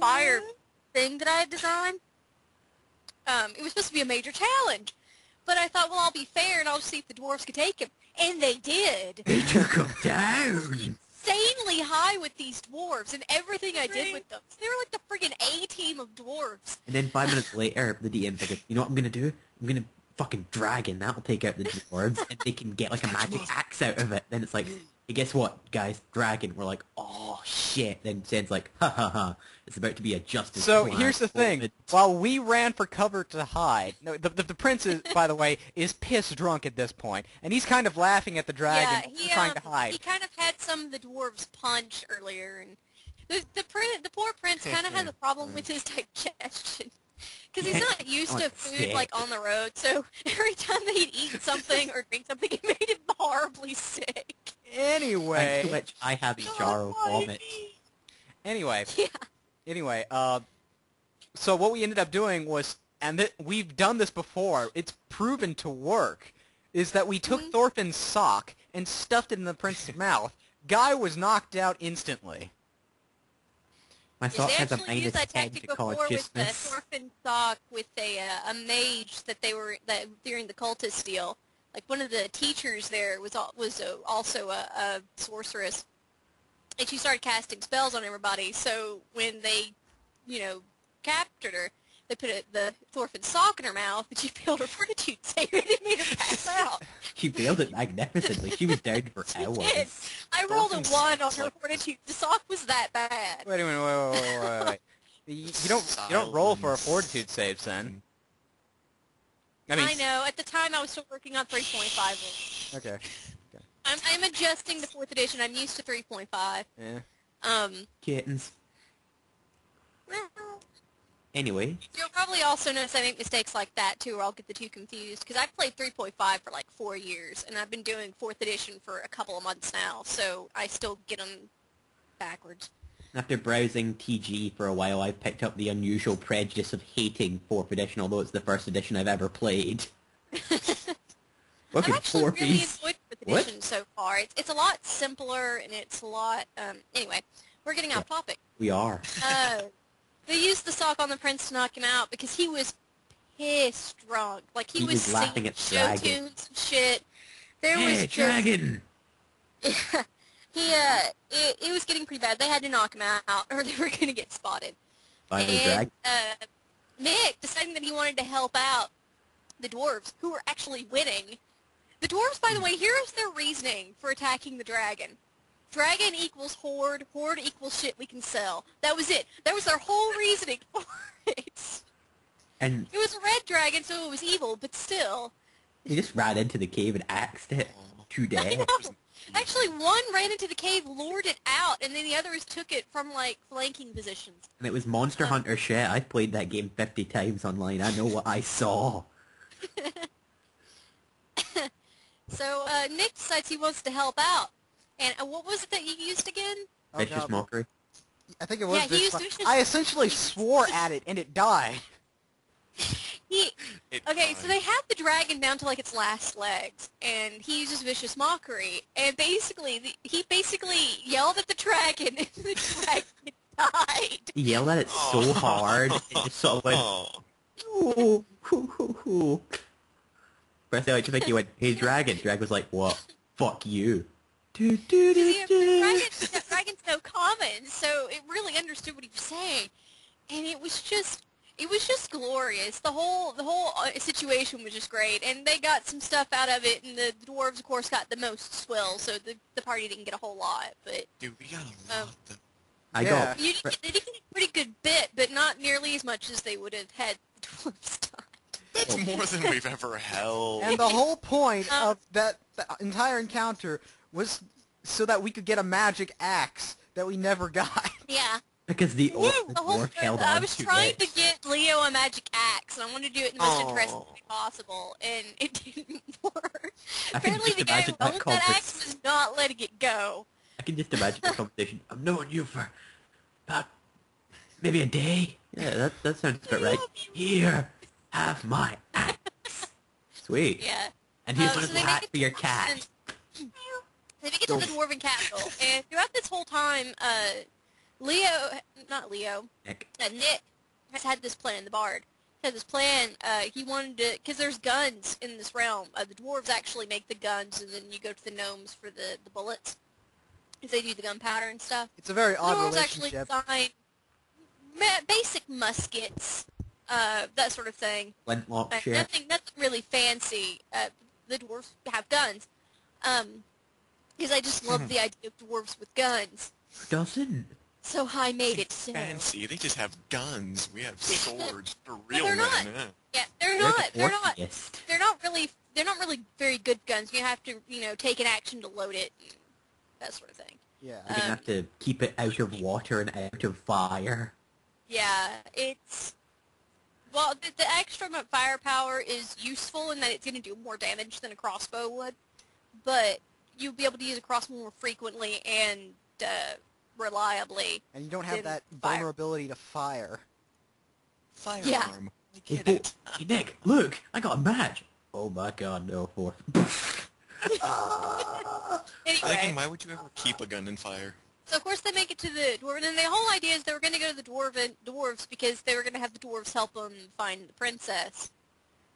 fire thing that I had designed. It was supposed to be a major challenge. But I thought, well, I'll be fair and I'll just see if the dwarves could take him. And they did. They took him down. Insanely high with these dwarves and everything I did with them. They were like the friggin' A-team of dwarves. And then 5 minutes later, the DM figured, you know what I'm gonna do? I'm gonna fucking dragon. That'll take out the dwarves, and they can get like a magic axe out of it. Then it's like, hey, guess what, guys? Dragon. We're like, oh shit. Then Sen's like, ha ha ha. It's about to be a justice. So plan. here's the thing. While we ran for cover to hide, no, the prince is, by the way, is piss drunk at this point, and he's kind of laughing at the dragon trying to hide. He kind of had some of the dwarves' punch earlier, and the poor prince kind of has a problem with his digestion. Because he's not used to food, like, on the road, so every time that he'd eat something or drink something, it made him horribly sick. Anyway. Thanks to which I have a jar of vomit. Anyway. Yeah. Anyway, so what we ended up doing was, and we've done this before, it's proven to work, is that we took Thorfinn's sock and stuffed it in the prince's mouth. Guy was knocked out instantly. My sock has a they actually used that tactic before with the Thorfinn sock with a mage that during the cultist deal. Like one of the teachers there was also a sorceress, and she started casting spells on everybody. So when they, captured her, they put the Thorfinn sock in her mouth, and she failed her fortitude save, and it made her pass out. She failed it magnificently. She was down for hours. Did. I rolled a 1 on her fortitude. The sock was that bad. Wait a minute, wait. You don't roll for a fortitude save, Sen. I know. At the time, I was still working on 3.5. Okay. I'm adjusting the 4th edition. I'm used to 3.5. Yeah. Kittens. Anyway. You'll probably also notice I make mistakes like that, too, or I'll get the two confused, because I've played 3.5 for like 4 years, and I've been doing 4th edition for a couple of months now, so I still get them backwards. After browsing TG for a while, I've picked up the unusual prejudice of hating 4th edition, although it's the first edition I've ever played. I've actually really enjoyed 4th edition so far. It's a lot simpler, and it's a lot... anyway, we're getting off topic. We are. They used the sock on the prince to knock him out because he was pissed drunk. Like, he was laughing singing at show Dragon. tunes and shit. There hey, was Dragon! It was getting pretty bad. They had to knock him out, or they were going to get spotted. Finally, and Mick, deciding that he wanted to help out the dwarves, who were actually winning. The dwarves, by the way, here is their reasoning for attacking the dragon. Dragon equals horde, horde equals shit we can sell. That was it. That was their whole reasoning for it. And it was a red dragon, so it was evil, but still. He just ran into the cave and axed it to death. I know. Actually, one ran into the cave, lured it out, and then the others took it from, like, flanking positions. And it was Monster Hunter shit. I've played that game 50 times online. I know what I saw. So, Nick decides he wants to help out. And what was it that you used again? Vicious Mockery. I think it was Vicious. I essentially swore at it, and it died. Okay, so they have the dragon down to, like, its last legs, and he uses Vicious Mockery, and he basically yelled at the dragon, and the dragon died. He yelled at it so hard, it just sort of went, ooh, hoo, hoo, hoo. First I like to think he went, hey, dragon. Dragon was like, what? Fuck you. The dragon's so common, so it really understood what he was saying, and it was just glorious. The whole situation was just great, and they got some stuff out of it, and the dwarves, of course, got the most swill, so the party didn't get a whole lot, but... Dude, we got a lot, though. They did get a pretty good bit, but not nearly as much as they would have had the dwarves done. That's more than we've ever held. And the whole point of the entire encounter was so that we could get a magic axe that we never got. Yeah. Because the dwarf held on I was trying to get Leo a magic axe, and I wanted to do it in the most interesting way possible, and it didn't work. Apparently the guy who owned that axe was not letting it go. I can just imagine the conversation. I've known you for about maybe a day. Yeah, that sounds about right. Here, have my axe. Sweet. Yeah. And here's a little hat for your cat. They make it to the dwarven capital, and throughout this whole time, not Leo, Nick. Nick has had this plan, the Bard. Had this plan, he wanted to, because there's guns in this realm. The dwarves actually make the guns, and then you go to the gnomes for the bullets. Because they do the gunpowder and stuff. It's a very The odd dwarves actually relationship. design basic muskets, that sort of thing. Flintlock shit. Nothing really fancy. The dwarves have guns. Because I just love the idea of dwarves with guns. Doesn't. So I made it so. Fancy. They just have guns. We have swords for real they're men. not. Yeah. Yeah, they're You're not. the They're not. orphanist. They're not really very good guns. You have to, take an action to load it, and that sort of thing. Yeah. You're gonna have to keep it out of water and out of fire. Yeah, it's... Well, the extra firepower is useful in that it's going to do more damage than a crossbow would, but you'll be able to use a crossbow more frequently and reliably. And you don't have than that fire. vulnerability to fire. Firearm. Yeah. I get Hey, it. hey, Nick, look, I got a match. Oh my god, no, fourth. Anyway, Again, why would you ever keep a gun in fire? so of course they make it to the dwarven, and the whole idea is they were going to go to the dwarves because they were going to have the dwarves help them find the princess.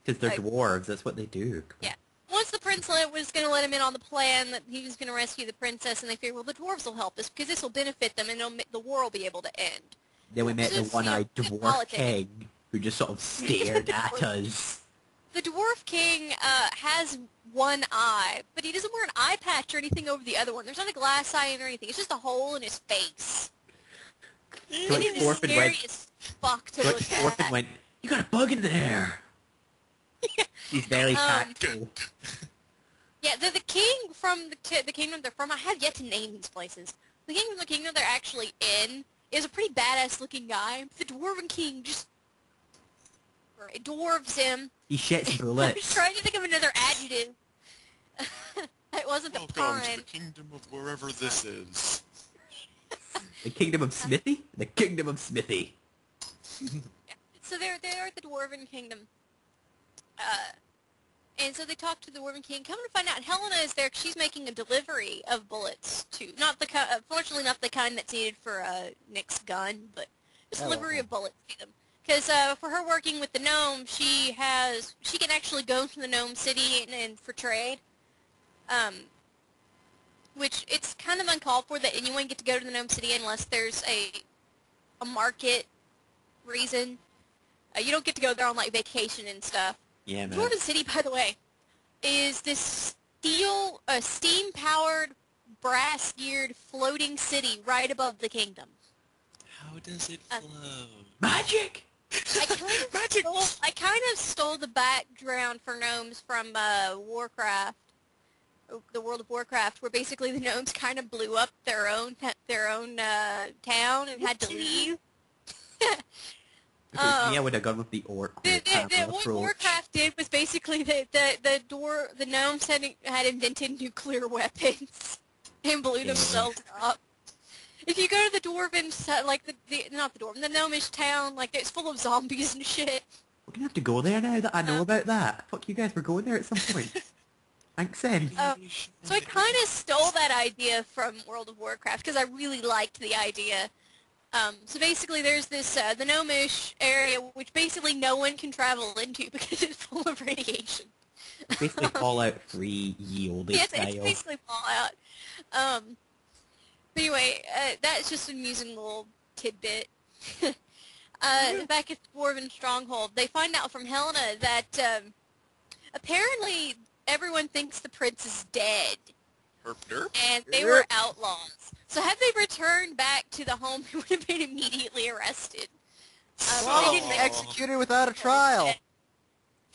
Because they're Like- dwarves, that's what they do. Yeah. Once the prince was going to let him in on the plan that he was going to rescue the princess, and they figured, well, the dwarves will help us because this will benefit them, and the war will be able to end. Then we met the Just, one-eyed just dwarf politics. king, who just sort of stared at us. The dwarf king has one eye, but he doesn't wear an eye patch or anything over the other one. There's not a glass eye or anything. It's just a hole in his face. So And like it is Orphan scary went, as fuck to so look like Orphan at. went, you got a bug in there. He's very tactful. Yeah, the king from the kingdom they're from, I have yet to name these places. The king from the kingdom they're actually in is a pretty badass looking guy. The dwarven king just dwarves him. He shits I was bullets. trying to think of another adjective. It wasn't the Welcome to pun. the kingdom of wherever this is. The kingdom of Smithy? The kingdom of Smithy. So they're at the dwarven kingdom. And so they talk to the dwarven king. Come to find out, Helena is there 'cause she's making a delivery of bullets to fortunately not the kind that's needed for Nick's gun, but just Oh, delivery okay. of bullets to them. Because for her working with the gnome, she can actually go to the gnome city and for trade. Which it's kind of uncalled for that anyone get to go to the gnome city unless there's a market reason. You don't get to go there on like vacation and stuff. Yeah, man. Dwarven City, by the way, is this steam-powered, brass-geared, floating city right above the kingdom. How does it flow? Magic! Magic! I kind of stole the background for gnomes from Warcraft, the World of Warcraft, where basically the gnomes kind of blew up their own town and had to leave. Yeah, I would have gone with the orc. What approach. Warcraft did was basically the gnomes had invented nuclear weapons and blew themselves up. If you go to the dwarven, the gnomish town, like it's full of zombies and shit. We're gonna have to go there now that I know about that. Fuck you guys, we're going there at some point. Thanks, then. So I kind of stole that idea from World of Warcraft because I really liked the idea. So basically there's this, the gnomish area, which basically no one can travel into because it's full of radiation. Basically Fallout 3 yield Yes, style. it's basically Fallout. But anyway, that's just an amusing little tidbit. Back at the Dwarven Stronghold, they find out from Helena that apparently everyone thinks the prince is dead, Herp derp? and they were outlaws. So had they returned back to the home, they would have been immediately arrested. They Probably didn't make- executed without a trial.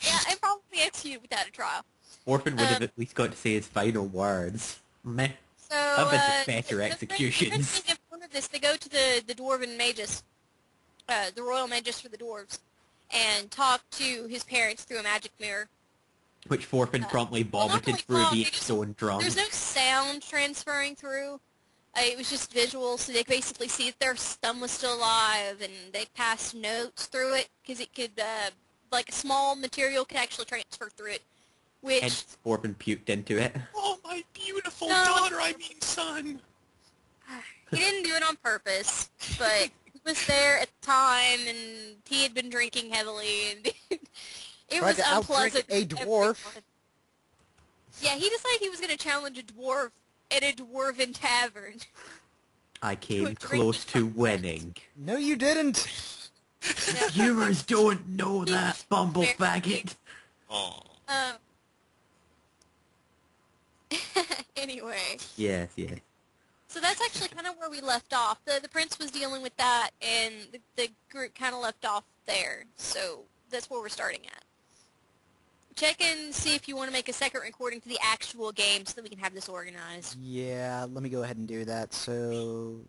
Yeah, and probably executed without a trial. Orphan would have at least got to say his final words. Meh. So, I've been to better the executions. thing of one of this, they go to the dwarven magus, the royal magus for the dwarves, and talk to his parents through a magic mirror. Which Forfin promptly vomited really through long, being they just- so drunk. There's no sound transferring through. It was just visual, so they basically see if their thumb was still alive, and they passed notes through it, because it could, like a small material could actually transfer through it, which... Hence Forfin puked into it. Oh, my beautiful No. daughter, I mean son! He didn't do it on purpose, but he was there at the time, and he had been drinking heavily, and it was Tried to outdrink unpleasant. a for dwarf. everyone. Yeah, he decided he was going to challenge a dwarf at a dwarven tavern. I came drink close to winning. No, you didn't. Viewers don't know that, bumble faggot. Oh. Anyway. Yes, yes. So that's actually kind of where we left off. The prince was dealing with that, and the group kind of left off there. So that's where we're starting at. Check and see if you want to make a second recording to the actual game so that we can have this organized. Yeah, let me go ahead and do that. So